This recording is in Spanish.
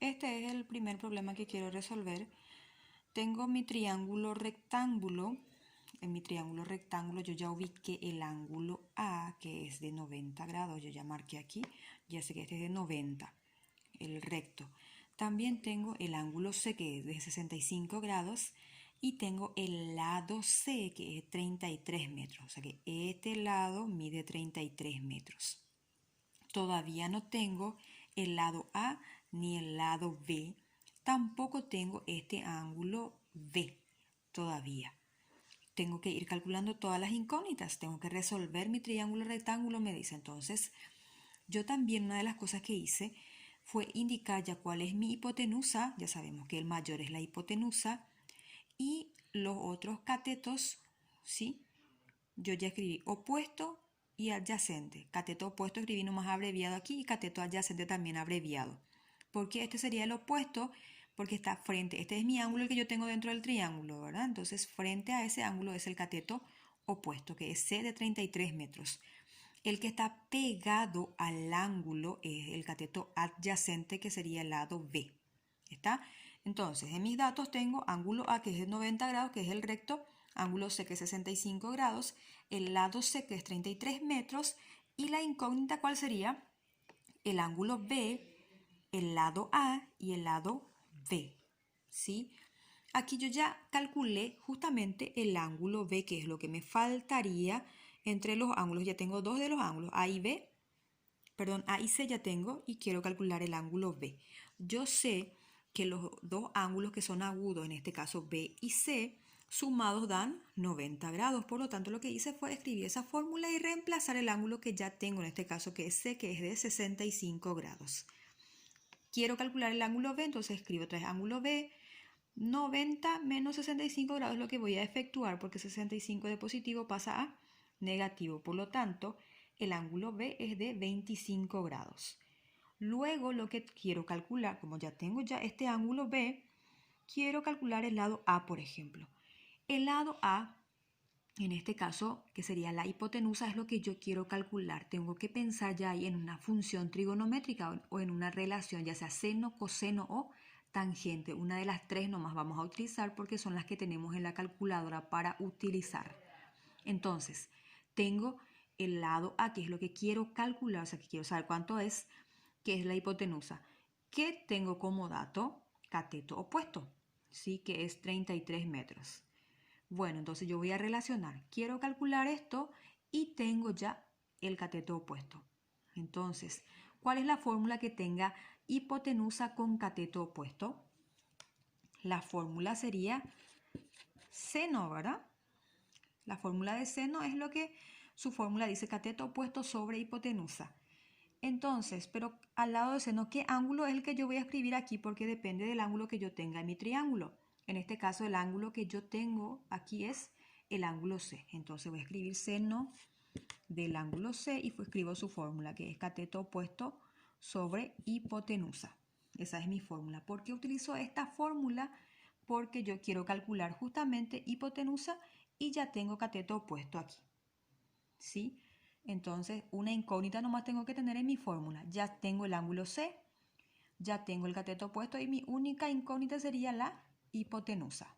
Este es el primer problema que quiero resolver. Tengo mi triángulo rectángulo. En mi triángulo rectángulo yo ya ubiqué el ángulo A, que es de 90 grados. Yo ya marqué aquí, ya sé que este es de 90, el recto. También tengo el ángulo C, que es de 65 grados. Y tengo el lado C, que es 33 metros. O sea que este lado mide 33 metros. Todavía no tengo el lado A ni el lado B. Tampoco tengo este ángulo B todavía. Tengo que ir calculando todas las incógnitas. Tengo que resolver mi triángulo rectángulo, me dice. Entonces, yo también una de las cosas que hice fue indicar ya cuál es mi hipotenusa. Ya sabemos que el mayor es la hipotenusa. Y los otros catetos, ¿sí? Yo ya escribí opuesto y adyacente. Cateto opuesto escribí nomás abreviado aquí y cateto adyacente también abreviado. Porque este sería el opuesto, porque está frente. Este es mi ángulo el que yo tengo dentro del triángulo, ¿verdad? Entonces, frente a ese ángulo es el cateto opuesto, que es C de 33 metros. El que está pegado al ángulo es el cateto adyacente, que sería el lado B. ¿Está? Entonces, en mis datos tengo ángulo A, que es de 90 grados, que es el recto, ángulo C, que es 65 grados, el lado C, que es 33 metros, y la incógnita, ¿cuál sería? El ángulo B, el lado A y el lado B, ¿sí? Aquí yo ya calculé justamente el ángulo B, que es lo que me faltaría entre los ángulos. Ya tengo dos de los ángulos, A y B, perdón, A y C ya tengo, y quiero calcular el ángulo B. Yo sé que los dos ángulos que son agudos, en este caso B y C, sumados dan 90 grados. Por lo tanto, lo que hice fue escribir esa fórmula y reemplazar el ángulo que ya tengo, en este caso que es C, que es de 65 grados. Quiero calcular el ángulo B, entonces escribo otra vez ángulo B. 90 menos 65 grados es lo que voy a efectuar, porque 65 de positivo pasa a negativo. Por lo tanto, el ángulo B es de 25 grados. Luego lo que quiero calcular, como ya tengo ya este ángulo B, quiero calcular el lado A, por ejemplo. El lado A, en este caso, que sería la hipotenusa, es lo que yo quiero calcular. Tengo que pensar ya ahí en una función trigonométrica o en una relación, ya sea seno, coseno o tangente. Una de las tres nomás vamos a utilizar porque son las que tenemos en la calculadora para utilizar. Entonces, tengo el lado A, que es lo que quiero calcular, o sea, que quiero saber cuánto es, que es la hipotenusa. ¿Qué tengo como dato? Cateto opuesto, ¿sí? Que es 33 metros. Bueno, entonces yo voy a relacionar. Quiero calcular esto y tengo ya el cateto opuesto. Entonces, ¿cuál es la fórmula que tenga hipotenusa con cateto opuesto? La fórmula sería seno, ¿verdad? La fórmula de seno es lo que su fórmula dice, cateto opuesto sobre hipotenusa. Entonces, pero al lado de seno, ¿qué ángulo es el que yo voy a escribir aquí? Porque depende del ángulo que yo tenga en mi triángulo. En este caso, el ángulo que yo tengo aquí es el ángulo C. Entonces voy a escribir seno del ángulo C y escribo su fórmula, que es cateto opuesto sobre hipotenusa. Esa es mi fórmula. ¿Por qué utilizo esta fórmula? Porque yo quiero calcular justamente hipotenusa y ya tengo cateto opuesto aquí. ¿Sí? Entonces, una incógnita nomás tengo que tener en mi fórmula. Ya tengo el ángulo C, ya tengo el cateto opuesto y mi única incógnita sería la hipotenusa.